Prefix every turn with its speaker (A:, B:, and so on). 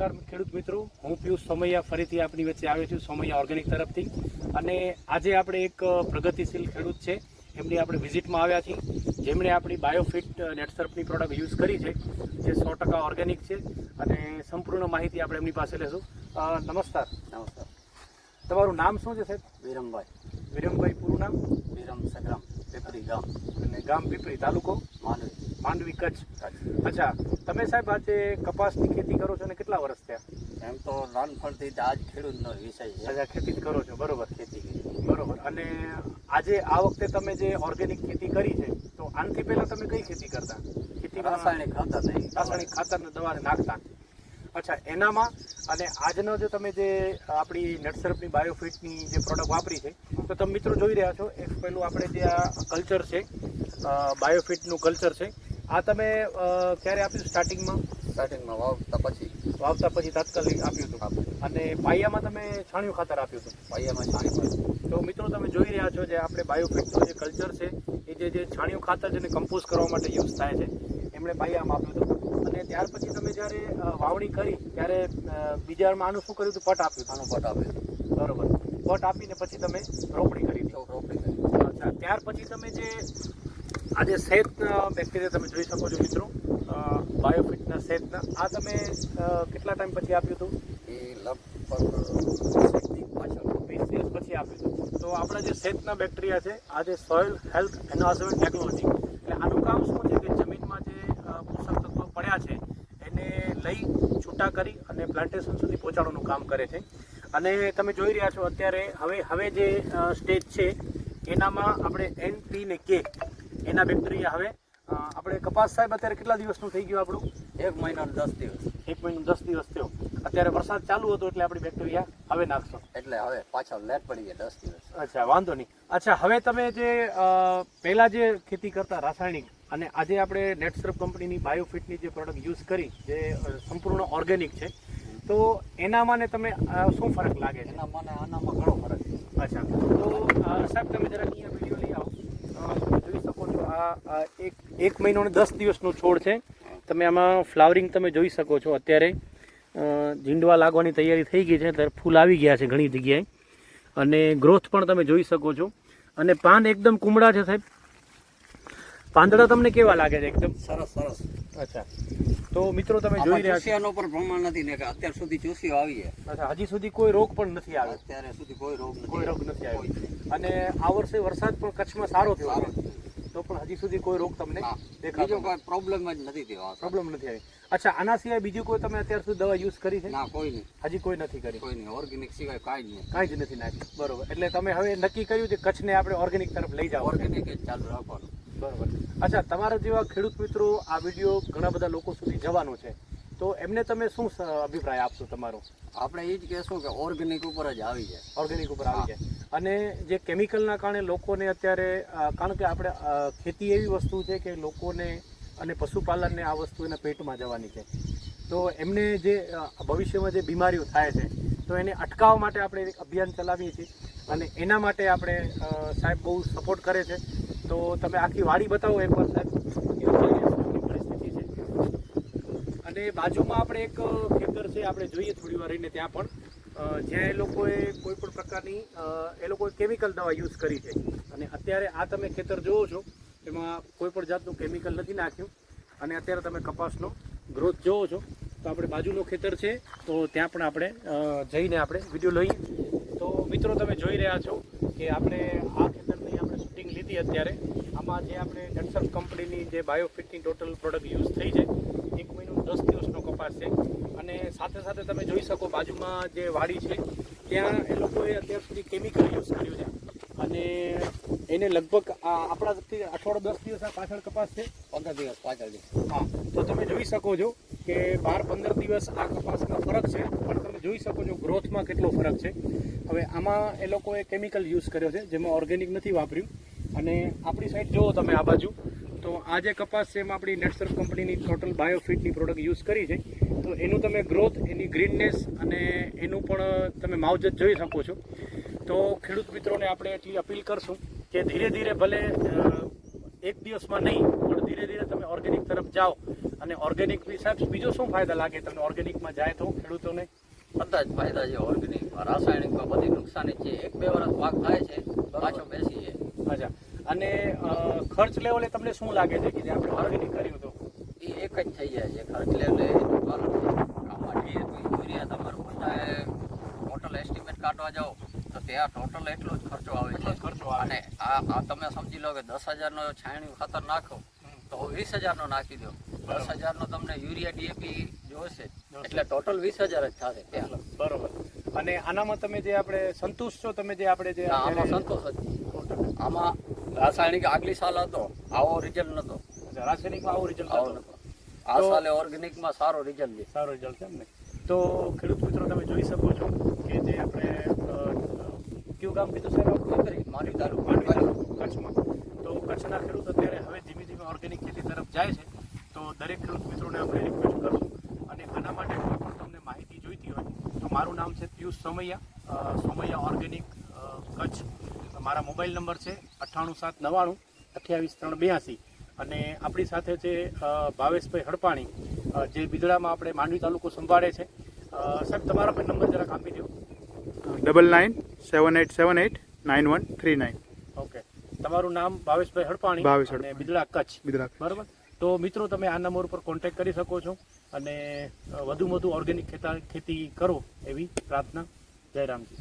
A: નમસ્કાર ખેડૂત મિત્રો, હું પિયુષ સોમૈયા ફરીથી આપણી વચ્ચે આવ્યો છું સોમૈયા ઓર્ગેનિક તરફથી. અને આજે આપણે એક પ્રગતિશીલ ખેડૂત છે એમની આપણે વિઝિટમાં આવ્યા છીએ, જેમણે આપણી બાયોફિટ નેટસર્ફની પ્રોડક્ટ યુઝ કરી છે, જે 100% ઓર્ગેનિક છે. અને સંપૂર્ણ માહિતી આપણે એમની પાસે લેશું. નમસ્કાર.
B: નમસ્કાર.
A: તમારું નામ શું છે સાહેબ?
B: વિરમભાઈ.
A: વિરમભાઈ, પૂરું નામ?
B: વિરમ સગ્રામ, પીપરી ગામ.
A: અને ગામ પીપરી, તાલુકો માંડવી, કચ્છ. અચ્છા, તમે સાહેબ આજે કપાસની ખેતી કરો છો અને કેટલા વર્ષ થયા?
B: એમ તો નાનપણથી જ આજ ખેડૂતનો વિષય છે.
A: અચ્છા, ખેતી જ કરો છો, બરોબર.
B: ખેતી કરી.
A: બરોબર. અને આજે આ વખતે તમે જે ઓર્ગેનિક ખેતી કરી છે, તો આનાથી પહેલા તમે કઈ ખેતી કરતા? ખેતીમાં
B: રાસાયણિક ખાતર નહીં.
A: રાસાયણિક ખાતર ને દવા નાખતા. અચ્છા, એનામાં અને આજનો જો તમે જે આપણી નેટસર્ફની બાયોફિટની જે પ્રોડક્ટ વાપરી છે, તો તમે મિત્રો જોઈ રહ્યા છો, એક પહેલું આપણે જે આ કલ્ચર છે, બાયોફિટનું કલ્ચર છે, આ તમે ક્યારે આપ્યું?
B: સ્ટાર્ટિંગમાં
A: વાવતા પછી તાત્કાલિક આપ્યું હતું. અને પાયામાં તમે છાણિયું ખાતર આપ્યું હતું?
B: પાયામાં છાણી.
A: તો મિત્રો તમે જોઈ રહ્યા છો, જે આપણે બાયોફિટનું જે કલ્ચર છે, એ જે છાણિયું ખાતર જેને કમ્પોઝ કરવા માટે યુઝ થાય છે, એમણે પાયામાં આપ્યું હતું. અને ત્યાર પછી તમે જ્યારે વાવણી કરી ત્યારે બીજામાં આનું શું કર્યું હતું? પટ આપ્યું.
B: આનું પટ આપ્યું.
A: બરોબર. પટ આપીને પછી તમે રોપણી કરી હતી.
B: રોપણી કરી.
A: અચ્છા, ત્યાર પછી તમે જે આજે શેત બેક્ટેરિયા તમે જોઈ શકો છો મિત્રો, બાયોફિટના શેતના, આ તમે કેટલા ટાઈમ પછી આપ્યું હતું?
B: એ લગભગ
A: 20 દિવસ પછી આપ્યું હતું. તો આપણા જે શેતના બેક્ટેરિયા છે, આ જે સોઇલ હેલ્થ એન્હાન્સમેન્ટ ટેકનોલોજી, એટલે આનું કામ શું છે કે જમીનમાં જે પોષક તત્વો પડ્યા છે એને લઈ છૂટા કરી અને પ્લાન્ટેશન સુધી પહોંચાડવાનું કામ કરે છે. અને તમે જોઈ રહ્યા છો અત્યારે હવે જે સ્ટેજ છે એનામાં આપણે NP ને K એના બેક્ટેરિયા હવે આપણે કપાસ સાહેબ અત્યારે કેટલા દિવસનું થઈ ગયું આપણું?
B: 1 મહિનો ને 10 દિવસ.
A: 1 મહિનો 10 દિવસ થયો. અત્યારે વરસાદ ચાલુ હતો એટલે આપણી બેક્ટેરિયા હવે નાખશો,
B: એટલે હવે પાછળ લેટ પડી ગયા 10 દિવસ.
A: અચ્છા, વાંધો નહીં. અચ્છા, હવે તમે જે પહેલા જે ખેતી કરતા રાસાયણિક અને આજે આપણે નેટસર્ફ કંપનીની બાયોફિટની જે પ્રોડક્ટ યુઝ કરી, જે સંપૂર્ણ ઓર્ગેનિક છે, તો એનામાં ને તમે શું ફરક લાગે છે?
B: એના મને આનામાં ઘણો ફરક છે.
A: અચ્છા, તો સાહેબ તમે જરા અહીંયા વિડીયો લઈ આવો. તમે જોઈ શકો છો, આ એક મહિનો ને 10 દિવસનો છોડ છે. તમે આમાં ફ્લાવરિંગ તમે જોઈ શકો છો. અત્યારે ઝીંડવા લાગવાની તૈયારી થઈ ગઈ છે, ત્યારે ફૂલ આવી ગયા છે ઘણી જગ્યાએ, અને ગ્રોથ પણ તમે જોઈ શકો છો. અને પાન એકદમ કુમળા છે સાહેબ. પાંદડા તમને કેવા લાગે છે? એકદમ
B: સરસ.
A: અચ્છા, તો મિત્રો તમે જોઈ રહ્યા છો,
B: ચૂસિયાનો પણ પ્રમાણ નથી ને, કે અત્યાર સુધી ચૂસિયો આવી છે.
A: અચ્છા, હજી સુધી કોઈ રોગ પણ નથી આવ્યો?
B: અત્યારે સુધી કોઈ રોગ
A: નથી આવ્યો. અને આ વર્ષે વરસાદ પણ કચ્છમાં સારો થયો છે, તો પણ હજી સુધી કોઈ રોગ તમને દેખાતો?
B: કોઈ પ્રોબ્લેમ જ નથી થયો.
A: પ્રોબ્લેમ નથી આવી. અચ્છા, આના સિવાય બીજું કોઈ તમે અત્યાર સુધી દવા યુઝ કરી છે?
B: ના, કોઈ નહીં.
A: હજી કોઈ નથી કરી?
B: કોઈ નહીં. ઓર્ગેનિક સિવાય કાંઈ જ નહીં.
A: કાંઈ જ નથી નાખ્યું. બરોબર. એટલે તમે હવે નક્કી કર્યું છે કચ્છને આપણે ઓર્ગેનિક તરફ લઈ જાઓ?
B: ઓર્ગેનિક જ ચાલુ રાખવાનું.
A: બરોબર. અચ્છા, તમારા જેવા ખેડૂત મિત્રો આ વિડીયો ઘણા બધા લોકો સુધી જવાનું છે, તો એમને તમે શું અભિપ્રાય આપશો તમારો?
B: આપણે એ જ કહેશું કે ઓર્ગેનિક ઉપર જ આવી જાય.
A: ઓર્ગેનિક ઉપર આવી જાય. અને જે કેમિકલના કારણે લોકોને અત્યારે, કારણ કે આપણે ખેતી એવી વસ્તુ છે કે લોકોને અને પશુપાલનને આ વસ્તુ એના પેટમાં જવાની છે, તો એમને જે ભવિષ્યમાં જે બીમારીઓ થાય છે, તો એને અટકાવવા માટે આપણે એક અભિયાન ચલાવીએ છીએ. અને એના માટે આપણે સાહેબ બહુ સપોર્ટ કરે છે. તો તમે આખી વાડી બતાવો એકવાર સાહેબ, પરિસ્થિતિ છે. અને બાજુમાં આપણે એક ખેતર છે, આપણે જોઈએ થોડી વાર રહીને ત્યાં પણ, જ્યાં એ લોકોએ કોઈ પણ પ્રકારની એ લોકોએ કેમિકલ દવા યુઝ કરી છે. અને અત્યારે આ તમે ખેતર જોવો છો, એમાં કોઈ પણ જાતનું કેમિકલ નથી નાખ્યું. અને અત્યારે તમે કપાસનો ગ્રોથ જોવો છો. તો આપણે બાજુનું ખેતર છે, તો ત્યાં પણ આપણે જઈને આપણે વિડીયો લઈએ. તો મિત્રો તમે જોઈ રહ્યા છો કે આપણે આ ખેતરની આપણે શૂટિંગ લીધી અત્યારે. આમાં જે આપણે નેટસર્ફ કંપનીની જે બાયોફિટની ટોટલ પ્રોડક્ટ યુઝ થઈ છે, 1 મહિનો 10 દિવસનો કપાસ છે. અને સાથે સાથે તમે જોઈ શકો બાજુમાં જે વાડી છે, ત્યાં એ લોકોએ અત્યાર સુધી કેમિકલ યુઝ કર્યું છે. અને એને લગભગ આપણા અઠવાડિયું 10 દિવસ આ પાછળ કપાસ છે,
B: 15 દિવસ પાછળ.
A: હા, તો તમે જોઈ શકો છો કે 12-15 દિવસ આ કપાસમાં ફરક છે, પણ તમે જોઈ શકો છો ગ્રોથમાં કેટલો ફરક છે. હવે આમાં એ લોકોએ કેમિકલ યુઝ કર્યો છે, જેમાં ઓર્ગેનિક નથી વાપર્યું. અને આપણી સાઈડ જુઓ તમે આ બાજુ, તો આ જે કપાસ છે એમાં આપણી નેટસર્ફ કંપનીની ટોટલ બાયોફિટની પ્રોડક્ટ યુઝ કરી છે. તો એનું તમે ગ્રોથ, એની ગ્રીનનેસ અને એનું પણ તમે માવજત જોઈ શકો છો. તો ખેડૂત મિત્રોને આપણે એટલી અપીલ કરશું કે ધીરે ધીરે, ભલે એક દિવસમાં નહીં, પણ ધીરે ધીરે તમે ઓર્ગેનિક તરફ જાઓ અને ઓર્ગેનિક સાહેબ બીજો શું ફાયદા લાગે તમને ઓર્ગેનિકમાં જાય તો ખેડૂતોને?
B: બધા જ ફાયદા છે ઓર્ગેનિક. રાસાયણિકમાં બધી નુકસાની છે. 1-2 વર્ષ પાક થાય છે પાછો બેસી છે.
A: અચ્છા. અને ખર્ચ લેવલે તમને શું લાગે છે કે જે આપણે ઓર્ગેનિક કર્યું તો
B: એ એક જ થઈ જાય છે. ખર્ચ લેવલે એનું કારણ છે. આમાં ડીએપી યુરિયા તમારું બધાએ ટોટલ એસ્ટિમેટ કાઢવા જાઓ તો ત્યાં ટોટલ એટલો જ ખર્ચો આવે છે.
A: ખર્ચો આવે.
B: અને આ તમે સમજી લો કે 10,000નો છાણિયું ખાતર નાખો તો 20,000નો નાખી દો. 10,000નો તમને યુરિયા ડીએપી જોશે એટલે ટોટલ 20,000 જ થશે ત્યાં.
A: બરોબર. અને આનામાં તમે જે આપણે સંતુષ્ટ છો તમે જે આપણે જે
B: આમાં સંતોષ જ નહીં. આમાં રાસાયણિક આગલી સાલ હતો આવો રિઝલ્ટ નતો.
A: રાસાયણિકમાં આવું રિઝલ્ટ
B: આવો નતો. આ સાલે ઓર્ગેનિકમાં સારો રિઝલ્ટ છે.
A: સારો રિઝલ્ટ છે એમ ને? તો ખેડૂત મિત્રો તમે જોઈ શકો છો કે જે આપણે કયું ગામ કીધું સાહેબ?
B: મારી તાલુકો
A: માંડવી તાલુકો, કચ્છમાં. તો કચ્છના ખેડૂત અત્યારે હવે ધીમે ધીમે ઓર્ગેનિક ખેતી તરફ જાય છે. તો દરેક ખેડૂત મિત્રોને આપણે રિક્વેસ્ટ કરશું અને આના માટે કોઈ પણ તમને માહિતી જોઈતી હોય તો મારું નામ છે પિયુષ સોમૈયા, સોમૈયા ઓર્ગેનિક કચ્છ. મારા મોબાઈલ નંબર છે 98 799 28 382 અને આપણી સાથે છે ભાવેશભાઈ હડપાણી જે બિદડામાં આપણે માંડવી તાલુકો સંભાળે છે. સાહેબ તમારો પણ નંબર જરાક આપી દો.
C: 9978789139.
A: ઓકે. તમારું નામ ભાવેશભાઈ હડપાણી
C: ભાવેશ
A: અને
C: હડપાણી.
A: બિદડા કચ્છ,
C: બિદડા.
A: બરાબર? તો મિત્રો તમે આ નંબર ઉપર કોન્ટેક્ટ કરી શકો છો અને વધુ ઓર્ગેનિક ખેતી કરો એવી પ્રાર્થના. જય રામજી.